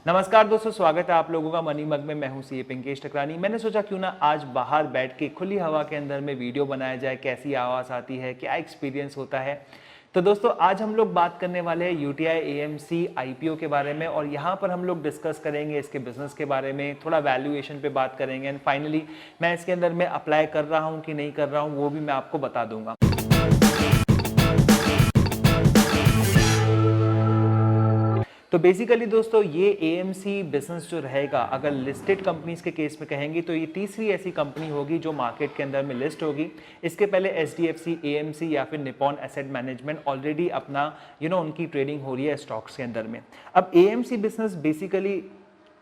नमस्कार दोस्तों, स्वागत है आप लोगों का मनी मग में। मैं हूं सीए पिंकेश ठकरानी। मैंने सोचा क्यों ना आज बाहर बैठ के खुली हवा के अंदर में वीडियो बनाया जाए, कैसी आवाज़ आती है, क्या एक्सपीरियंस होता है। तो दोस्तों आज हम लोग बात करने वाले हैं यूटीआई एएमसी आईपीओ के बारे में, और यहाँ पर हम लोग डिस्कस करेंगे इसके बिजनेस के बारे में, थोड़ा वैल्यूएशन पे बात करेंगे, एंड फाइनली मैं इसके अंदर में अप्लाई कर रहा हूँ कि नहीं कर रहा हूँ वो भी मैं आपको बता दूंगा। तो बेसिकली दोस्तों ये एएमसी बिजनेस जो रहेगा, अगर लिस्टेड कंपनीज के केस में कहेंगे तो ये तीसरी ऐसी कंपनी होगी जो मार्केट के अंदर में लिस्ट होगी। इसके पहले एचडीएफसी, एएमसी या फिर निपॉन एसेट मैनेजमेंट ऑलरेडी अपना उनकी ट्रेडिंग हो रही है स्टॉक्स के अंदर में। अब एएमसी बिजनेस बेसिकली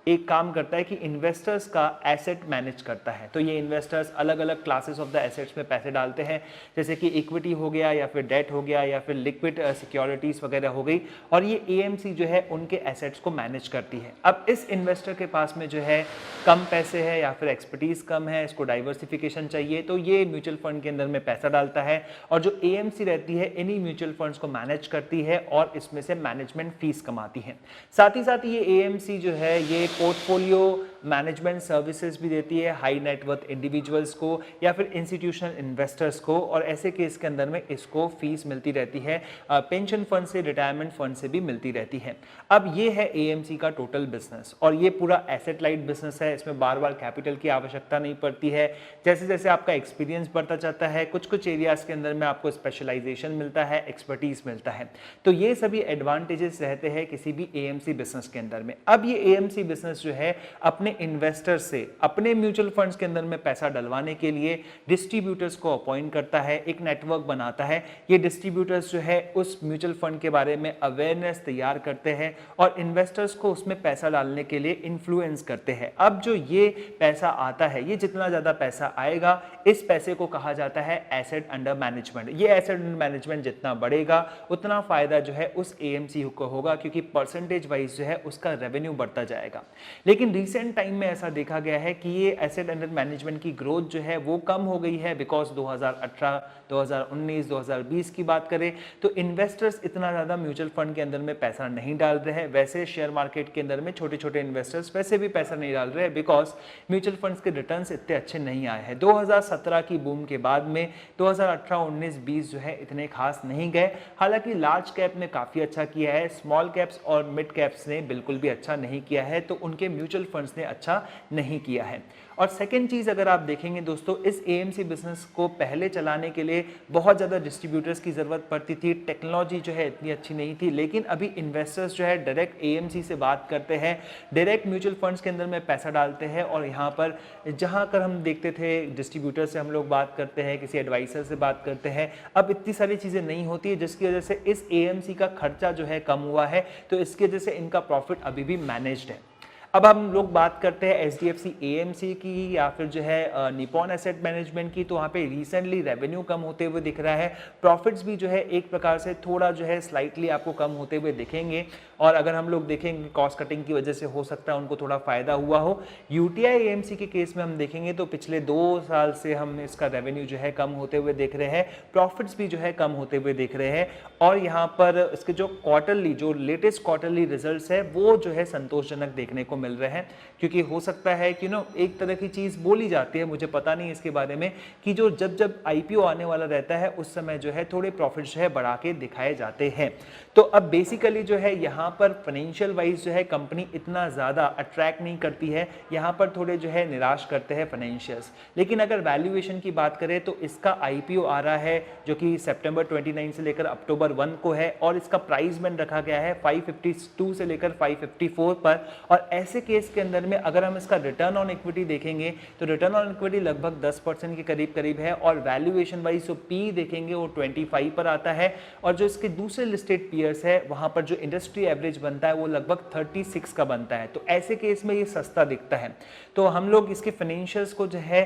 एक काम करता है कि इन्वेस्टर्स का एसेट मैनेज करता है। तो ये इन्वेस्टर्स अलग अलग क्लासेस ऑफ द एसेट्स में पैसे डालते हैं, जैसे कि इक्विटी हो गया या फिर डेट हो गया या फिर लिक्विड सिक्योरिटीज वगैरह हो गई, और ये एएमसी जो है उनके एसेट्स को मैनेज करती है। अब इस इन्वेस्टर के पास में जो है कम पैसे है या फिर एक्सपर्टीज कम है, इसको डाइवर्सिफिकेशन चाहिए, तो ये म्यूचुअल फंड के अंदर में पैसा डालता है, और जो एएमसी रहती है इन्हीं म्यूचुअल फंड्स को मैनेज करती है और इसमें से मैनेजमेंट फीस कमाती है। साथ ही ये एएमसी जो है ये पोर्टफोलियो मैनेजमेंट सर्विसेज भी देती है हाई नेटवर्थ इंडिविजुअल्स को या फिर इंस्टीट्यूशनल इन्वेस्टर्स को, और ऐसे केस के अंदर में इसको फीस मिलती रहती है पेंशन फंड से, रिटायरमेंट फंड से भी मिलती रहती है। अब ये है एएमसी का टोटल बिजनेस, और ये पूरा एसेट लाइट बिजनेस है। इसमें बार बार कैपिटल की आवश्यकता नहीं पड़ती है। जैसे जैसे आपका एक्सपीरियंस बढ़ता जाता है, कुछ कुछ एरियाज के अंदर में आपको स्पेशलाइजेशन मिलता है, एक्सपर्टीज मिलता है। तो ये सभी एडवांटेजेस रहते हैं किसी भी एएमसी बिजनेस के अंदर में। अब ये एएमसी बिजनेस जो है अपने इन्वेस्टर से अपने म्यूचुअल फंड्स के अंदर में पैसा डलवाने के लिए डिस्ट्रीब्यूटर्स को अपॉइंट करता है, एक नेटवर्क बनाता है। ये डिस्ट्रीब्यूटर्स जो है उस म्यूचुअल फंड के बारे में अवेयरनेस तैयार करते हैं और इन्वेस्टर्स को उसमें पैसा डालने के लिए इन्फ्लुएंस करते हैं। अब जो ये पैसा आता है, ये जितना ज्यादा पैसा आएगा, इस पैसे को कहा जाता है एसेट अंडर मैनेजमेंट। ये एसेट अंडर मैनेजमेंट जितना बढ़ेगा उतना फायदा जो है उस एएमसी को होगा, क्योंकि परसेंटेज वाइज जो है उसका रेवेन्यू बढ़ता जाएगा। लेकिन रिसेंट टाइम में ऐसा देखा गया है कि ये एसेट अंडर मैनेजमेंट की ग्रोथ जो है वो कम हो गई है, बिकॉज 2018, 2019, 2020 की बात करें तो इन्वेस्टर्स इतना ज्यादा म्यूचुअल फंड के अंदर में पैसा नहीं डाल रहे हैं। वैसे शेयर मार्केट के अंदर में छोटे छोटे इन्वेस्टर्स वैसे भी पैसा नहीं डाल रहे हैं, बिकॉज म्यूचुअल फंड्स के रिटर्न्स इतने अच्छे नहीं आए हैं। 2017 की बूम के बाद में 2018, 19, 20 जो है इतने खास नहीं गए। हालांकि लार्ज कैप ने काफी अच्छा किया है, स्मॉल कैप्स और मिड कैप्स ने बिल्कुल भी अच्छा नहीं किया है, तो उनके म्यूचुअल फंड्स ने अच्छा नहीं किया है। और सेकंड चीज अगर आप देखेंगे दोस्तों, इस एएमसी बिजनेस को पहले चलाने के लिए बहुत ज्यादा डिस्ट्रीब्यूटर्स की जरूरत पड़ती थी, टेक्नोलॉजी जो है इतनी अच्छी नहीं थी। लेकिन अभी इन्वेस्टर्स जो है डायरेक्ट एएमसी से बात करते हैं, डायरेक्ट म्यूचुअल फंड्स के अंदर में पैसा डालते हैं, और यहाँ पर जहाँ कर हम देखते थे डिस्ट्रीब्यूटर से हम लोग बात करते हैं, किसी एडवाइजर से बात करते हैं, अब इतनी सारी चीजें नहीं होती है, जिसकी वजह से इस एएमसी का खर्चा जो है कम हुआ है, तो इसकी वजह से इनका प्रॉफिट अभी भी मैनेज्ड है। अब हम लोग बात करते हैं एचडीएफसी एएमसी की या फिर जो है निपॉन एसेट मैनेजमेंट की, तो वहाँ पे रिसेंटली रेवेन्यू कम होते हुए दिख रहा है, प्रॉफिट्स भी जो है एक प्रकार से थोड़ा जो है स्लाइटली आपको कम होते हुए दिखेंगे। और अगर हम लोग देखेंगे कॉस्ट कटिंग की वजह से हो सकता है उनको थोड़ा फायदा हुआ हो। यूटीआई एएमसी के केस में हम देखेंगे तो पिछले 2 साल से हम इसका रेवेन्यू जो है कम होते हुए देख रहे हैं, प्रॉफिट्स भी जो है कम होते हुए देख रहे हैं, और यहाँ पर इसके जो लेटेस्ट क्वार्टरली रिजल्ट्स है वो जो है संतोषजनक देखने को मिल रहे हैं। क्योंकि हो सकता है कि एक तरह की चीज बोली जाती है, मुझे पता नहीं इसके बारे में, कि जो जब आईपीओ आने वाला रहता है उस समय जो है थोड़े प्रॉफिट जो है बढ़ा के दिखाए जाते हैं। तो अब बेसिकली जो है यहाँ पर फाइनेंशियल वाइज जो है कंपनी इतना ज्यादा अट्रैक्ट नहीं करती है, यहाँ पर थोड़े जो है निराश करते हैं फाइनेंशियल्स। लेकिन अगर वैल्यूएशन की बात करें तो इसका आईपीओ आ रहा है जो कि सितंबर 29 से लेकर अक्टूबर 1 को है, और इसका प्राइस बैंड रखा गया है 552 से लेकर 554 पर। और ऐसे केस के अंदर में अगर हम इसका रिटर्न ऑन इक्विटी देखेंगे तो रिटर्न ऑन इक्विटी लगभग 10% के करीब है, और वैल्यूएशन वाइज जो पी देखेंगे वो 25 पर आता है, और जो इसके दूसरे लिस्टेड पीयर्स है वहां पर जो इंडस्ट्री एवरेज बनता है वो लगभग 36 का बनता है। तो ऐसे केस में ये सस्ता दिखता है। तो हम लोग इसके फाइनेंशियल्स को जो है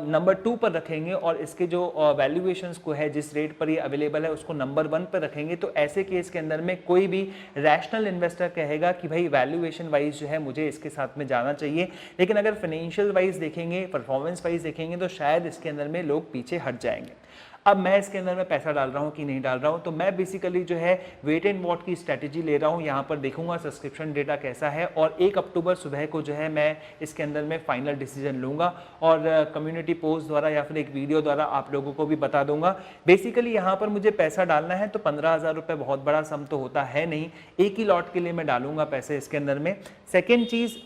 नंबर 2 पर रखेंगे, और इसके जो वैल्यूएशंस को है जिस रेट पर ये अवेलेबल है उसको नंबर 1 पर रखेंगे। तो ऐसे केस के अंदर में कोई भी रैशनल इन्वेस्टर कहेगा कि भाई वैल्यूएशन वाइज जो है मुझे इसके साथ में जाना चाहिए। लेकिन अगर फाइनेंशियल वाइज देखेंगे, परफॉर्मेंस वाइज देखेंगे तो शायद इसके अंदर में लोग पीछे हट जाएंगे। अब मैं इसके अंदर में पैसा डाल रहा हूँ कि नहीं डाल रहा हूँ, तो मैं बेसिकली जो है वेट एंड वॉच की स्ट्रैटेजी ले रहा हूँ। यहाँ पर देखूंगा सब्सक्रिप्शन डेटा कैसा है और 1 अक्टूबर सुबह को जो है मैं इसके अंदर में फाइनल डिसीजन लूंगा और कम्युनिटी पोस्ट द्वारा या फिर एक वीडियो द्वारा आप लोगों को भी बता दूंगा। बेसिकली यहाँ पर मुझे पैसा डालना है तो 15,000 रुपये बहुत बड़ा सम तो होता है नहीं, एक ही लॉट के लिए मैं डालूंगा पैसे इसके अंदर में। सेकेंड चीज़,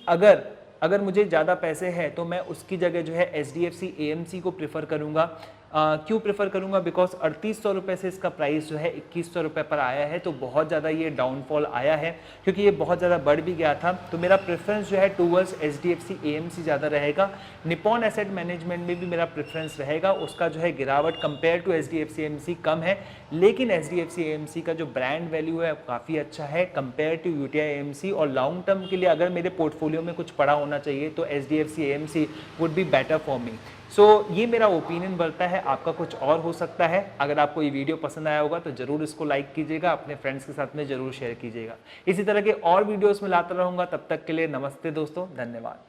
अगर मुझे ज़्यादा पैसे हैं तो मैं उसकी जगह जो है HDFC AMC को प्रेफर करूँगा। क्यों प्रेफर करूंगा? बिकॉज 3800 रुपये से इसका प्राइस जो है 2100 रुपये पर आया है, तो बहुत ज़्यादा ये डाउनफॉल आया है क्योंकि ये बहुत ज़्यादा बढ़ भी गया था। तो मेरा प्रेफरेंस जो है टूवर्ड्स HDFC AMC ज़्यादा रहेगा। निपॉन एसेट मैनेजमेंट में भी मेरा प्रेफरेंस रहेगा, उसका जो है गिरावट कंपेयर टू HDFC AMC कम है, लेकिन HDFC AMC का जो ब्रांड वैल्यू है काफ़ी अच्छा है कंपेयर टू UTI AMC। और लॉन्ग टर्म के लिए अगर मेरे पोर्टफोलियो में कुछ पड़ा होना चाहिए तो HDFC AMC would be better for me. So ये मेरा ओपिनियन बनता है, आपका कुछ और हो सकता है। अगर आपको ये वीडियो पसंद आया होगा तो जरूर इसको लाइक कीजिएगा, अपने फ्रेंड्स के साथ में जरूर शेयर कीजिएगा। इसी तरह के और वीडियोस में लाता रहूंगा, तब तक के लिए नमस्ते दोस्तों, धन्यवाद।